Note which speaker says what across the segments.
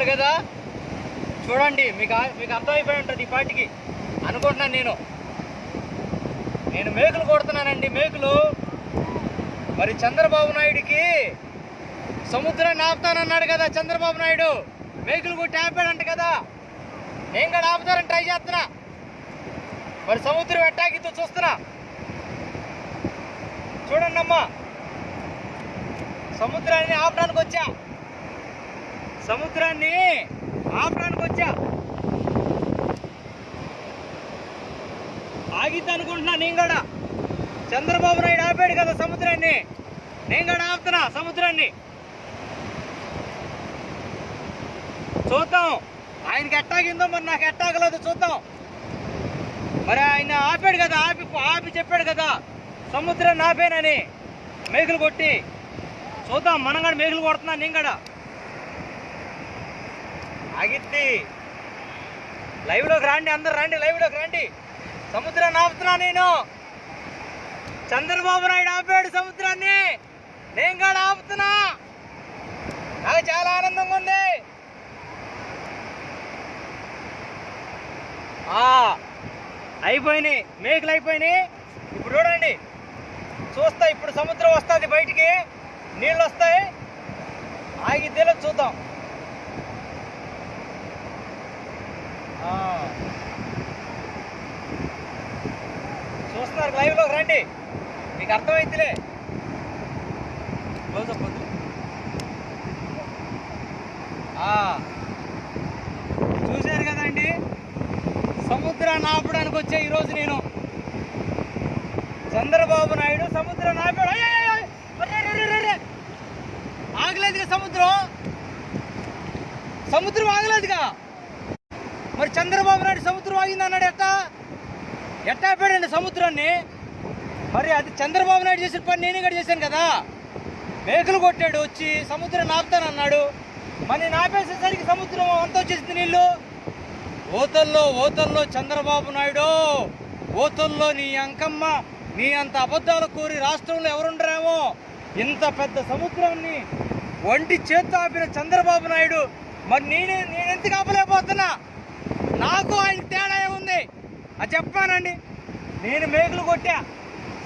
Speaker 1: చూస్తున్నారు కదా, చూడండి. మీకు అర్థమైపోయి ఉంటుంది ఈ పాటికి అనుకుంటున్నాను. నేను మేకులు కొడుతున్నానండి, మేకులు. మరి చంద్రబాబు నాయుడికి సముద్రాన్ని ఆపుతానన్నాడు కదా చంద్రబాబు నాయుడు. మేకులు కొట్టి ఆపాడంట కదా, నేను కూడా ఆపుతారని ట్రై చేస్తున్నా. మరి సముద్రం ఎట్టాగితో చూస్తున్నా. చూడండి అమ్మా, సముద్రాన్ని ఆపడానికి వచ్చా, సముద్రాన్ని ఆపడానికి వచ్చా. ఆగిద్ది అనుకుంటున్నా నేను కూడా. చంద్రబాబు నాయుడు ఆపాడు కదా సముద్రాన్ని, నేను కూడా ఆపుతున్నా సముద్రాన్ని. చూద్దాం ఆయనకి ఎట్టాగిందో, మరి నాకు ఎట్టాగలేదు చూద్దాం. మరి ఆయన ఆపాడు కదా, ఆపి చెప్పాడు కదా సముద్రాన్ని ఆపేనని మేకులు కొట్టి. చూద్దాం, మనం కూడా మేకులు కొడుతున్నా నేను కూడా. ఆగిద్ది. లైవ్లోకి రండి, అందరు రండి, లైవ్లోకి రండి. సముద్రాన్ని ఆపుతున్నా నేను. చంద్రబాబు నాయుడు ఆపాడు సముద్రాన్ని, నేను కూడా ఆపుతున్నా. నాకు చాలా ఆనందంగా ఉంది. అయిపోయినాయి మేకులు, అయిపోయినాయి. ఇప్పుడు చూడండి, చూస్తా. ఇప్పుడు సముద్రం వస్తుంది బయటికి, నీళ్ళు వస్తాయి. ఆగిద్దేలో చూద్దాం. చూస్తున్నారు, లైవ్లోకి రండి, మీకు అర్థమైతేలే. క్లోజప్ వద్దు. చూశారు కదండి, సముద్రాన్ని ఆపడానికి వచ్చా ఈరోజు నేను. చంద్రబాబు నాయుడు సముద్రాన్ని ఆపాడు. ఆగలేదుగా సముద్రం ఆగలేదుగా. మరి చంద్రబాబు నాయుడు సముద్రం ఆగింది అన్నాడు. ఎట్టా ఆపాడండి సముద్రాన్ని? మరి అది చంద్రబాబు నాయుడు చేసిన పని నేను కూడా చేశాను కదా. మేకులు కొట్టాడు, వచ్చి సముద్రాన్ని ఆపుతానన్నాడు. మరి నేను ఆపేసేసరికి సముద్రం అంతా వచ్చేసింది నీళ్ళు. ఓతల్లో చంద్రబాబు నాయుడు, ఓతల్లో నీ అంకమ్మ, నీ అంత అబద్ధాలు కోరి రాష్ట్రంలో ఎవరుండరేమో. ఇంత పెద్ద సముద్రాన్ని ఒంటి చేత్తో ఆపిన చంద్రబాబు నాయుడు, మరి నేనెందుకు ఆపలేకపోతున్నా? నాకు ఆయనకి తేడా ఏముంది అది చెప్పానండి. నేను మేకులు కొట్టా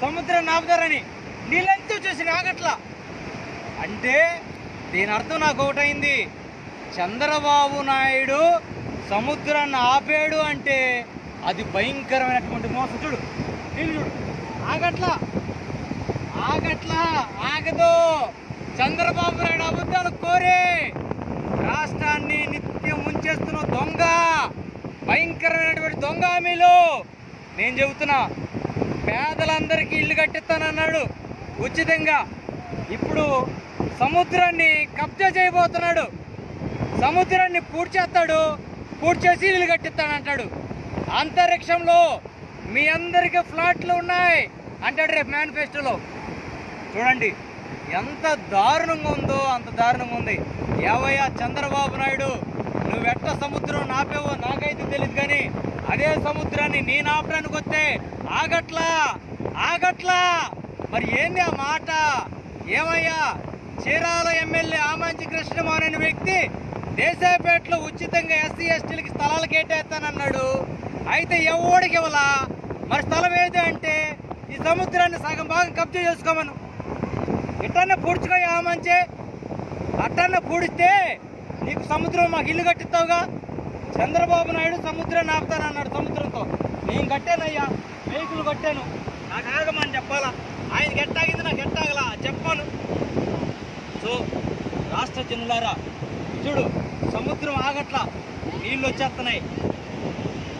Speaker 1: సముద్రాన్ని ఆపుతారని, నీళ్ళెంత వచ్చేసి ఆగట్లా. అంటే దీని అర్థం నాకు ఒకటైంది, చంద్రబాబు నాయుడు సముద్రాన్ని ఆపాడు అంటే అది భయంకరమైనటువంటి మోసం. చూడు, నీళ్ళు చూడు, ఆగదు. చంద్రబాబు నాయుడు అబద్ధాలు కోరి రాష్ట్రాన్ని నిత్యం ముంచేస్తున్న దొంగ, భయంకరమైనటువంటి దొంగ హామీలు. నేను చెబుతున్నా, పేదలందరికీ ఇల్లు కట్టిస్తానన్నాడు ఉచితంగా. ఇప్పుడు సముద్రాన్ని కబ్జా చేయబోతున్నాడు. సముద్రాన్ని పూడ్చేస్తాడు, పూడ్చేసి ఇల్లు కట్టిస్తానంటాడు. అంతరిక్షంలో మీ అందరికీ ఫ్లాట్లు ఉన్నాయి అంటాడు రేపు మేనిఫెస్టోలో. చూడండి ఎంత దారుణంగా ఉందో, అంత దారుణంగా ఉంది. ఏవయ్యా చంద్రబాబు నాయుడు, నువ్వెట్ట సముద్రం నాపేవో నాకైతే తెలియదు, కానీ అదే సముద్రాన్ని నేను ఆపడానికి వస్తే ఆగట్లా. మరి ఏంది ఆ మాట? ఏమయ్యా, చీరాల ఎమ్మెల్యే ఆమంచి కృష్ణమోహన్ అనే వ్యక్తి దేశాయపేటలో ఉచితంగా ఎస్సీ ఎస్టీలకి స్థలాలు కేటాయిస్తానన్నాడు. అయితే ఎవడికి ఇవ్వలా. మరి స్థలం ఏది అంటే ఈ సముద్రాన్ని సగం భాగం కబ్జా చేసుకోమను. ఇట్టన్నా పూడ్చుకోయా ఆమంచి, అట్టన్నా పూడిస్తే నీకు సముద్రం మాకు ఇల్లు కట్టిస్తావుగా. చంద్రబాబు నాయుడు సముద్రాన్ని ఆపుతానన్నాడు. సముద్రంతో నేను కట్టానయ్యా, మేకులు కట్టాను, నాకు ఆగమని చెప్పాలా? ఆయనకి ఎట్టాగింది, నాకు ఎట్టాగలా చెప్పాను. సో రాష్ట్ర జనులారా, చూడు, సముద్రం ఆగట్లా, నీళ్ళు వచ్చేస్తున్నాయి.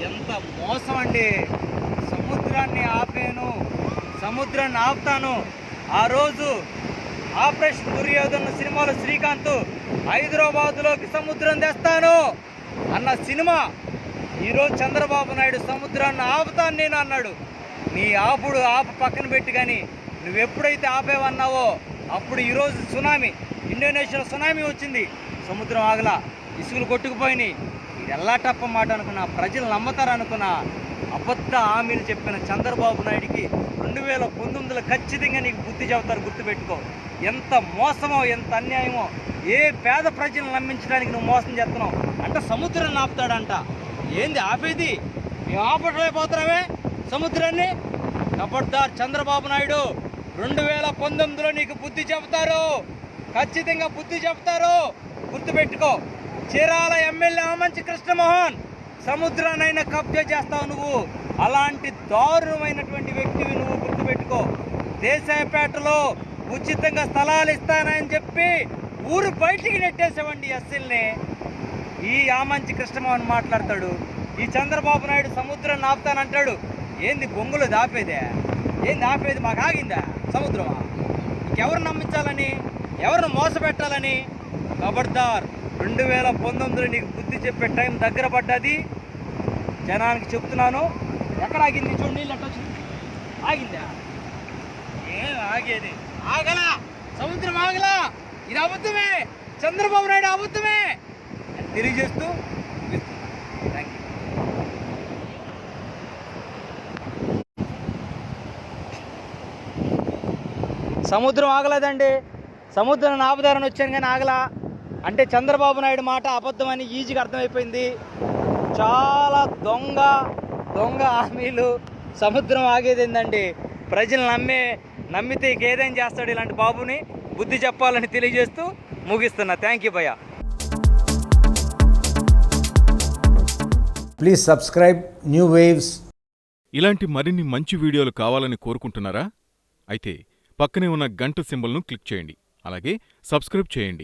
Speaker 1: ఎంత మోసం అండి. సముద్రాన్ని ఆపుతాను. ఆ రోజు ఆపరేషన్ దుర్యోధన సినిమాలో శ్రీకాంత్ హైదరాబాద్లోకి సముద్రం తెస్తాను అన్న సినిమా, ఈరోజు చంద్రబాబు నాయుడు సముద్రాన్ని ఆపుతాను నేను అన్నాడు. నీ ఆపు పక్కన పెట్టి, కానీ నువ్వెప్పుడైతే ఆపేవన్నావో అప్పుడు ఈరోజు ఇండోనేషియాలో సునామీ వచ్చింది. సముద్రం ఆగలా, ఇసుకలు కొట్టుకుపోయినాయి. ఇది ఎలా టప్ప మాట అనుకున్నా, ప్రజలు నమ్మతారనుకున్నా. అబద్ధ హామీలు చెప్పిన చంద్రబాబు నాయుడికి 2019లో ఖచ్చితంగా నీకు బుద్ధి చెబుతారు, గుర్తుపెట్టుకో. ఎంత మోసమో, ఎంత అన్యాయమో, ఏ పేద ప్రజలను నమ్మించడానికి నువ్వు మోసం చేస్తున్నావు అంటే సముద్రాన్ని ఆపుతాడంట. ఏంది ఆపేది? మేము ఆపట్లేకపోతున్నామే సముద్రాన్ని. ఖబర్దార్ చంద్రబాబు నాయుడు, 2019లో నీకు బుద్ధి చెబుతారు, ఖచ్చితంగా బుద్ధి చెబుతారు, గుర్తుపెట్టుకో. చీరాల ఎమ్మెల్యే ఆమంచి కృష్ణమోహన్, సముద్రాన్నైనా కబ్జా చేస్తావు నువ్వు. అలాంటి దారుణమైనటువంటి వ్యక్తివి నువ్వు, గుర్తుపెట్టుకో. దేశాయపేటలో ఉచితంగా స్థలాలు ఇస్తానని చెప్పి ఊరు బయటికి నెట్టేసావండి ఎస్సీల్ని. ఈ ఆమంచి కృష్ణమోహన్ మాట్లాడతాడు, ఈ చంద్రబాబు నాయుడు సముద్రాన్ని ఆపుతానంటాడు. ఏంది బొంగులు దాపేదే? ఏంది ఆపేది? మాకు ఆగిందా సముద్రమా? ఇంకెవరు నమ్మించాలని, ఎవరిని మోసపెట్టాలని? ఖబర్దార్, 2019లో నీకు బుద్ధి చెప్పే టైం దగ్గర పడ్డది. జనానికి చెప్తున్నాను. ఎక్కడ ఆగింది చూడు, నీళ్ళు ఎట్టొచ్చింది, ఆగిందా? ఏం ఆగేది? ఆగలా, సముద్రం ఆగలా. ఇది అబద్ధమే, చంద్రబాబు నాయుడు అబద్ధమే తెలియజేస్తూ థ్యాంక్ యూ. సముద్రం ఆగలేదండి, సముద్రం ఆపుదారని వచ్చాను కానీ ఆగలా. అంటే చంద్రబాబు నాయుడు మాట అబద్ధమని ఈజీగా అర్థమైపోయింది. చాలా దొంగ హామీలు. సముద్రం ఆగేది ఏందండి? ప్రజలు నమ్మితే ఏదైనా చేస్తాడు ఇలాంటి బాబుని. బుద్ధి చెప్పాలని తెలియజేస్తూ ముగిస్తున్నా. థ్యాంక్ యూ భయ్యా.
Speaker 2: Please subscribe new waves.
Speaker 3: ఇలాంటి మరిన్ని మంచి వీడియోలు కావాలని కోరుకుంటున్నారా? అయితే పక్కనే ఉన్న గంట సింబల్ను క్లిక్ చేయండి. అలాగే సబ్స్క్రైబ్ చేయండి.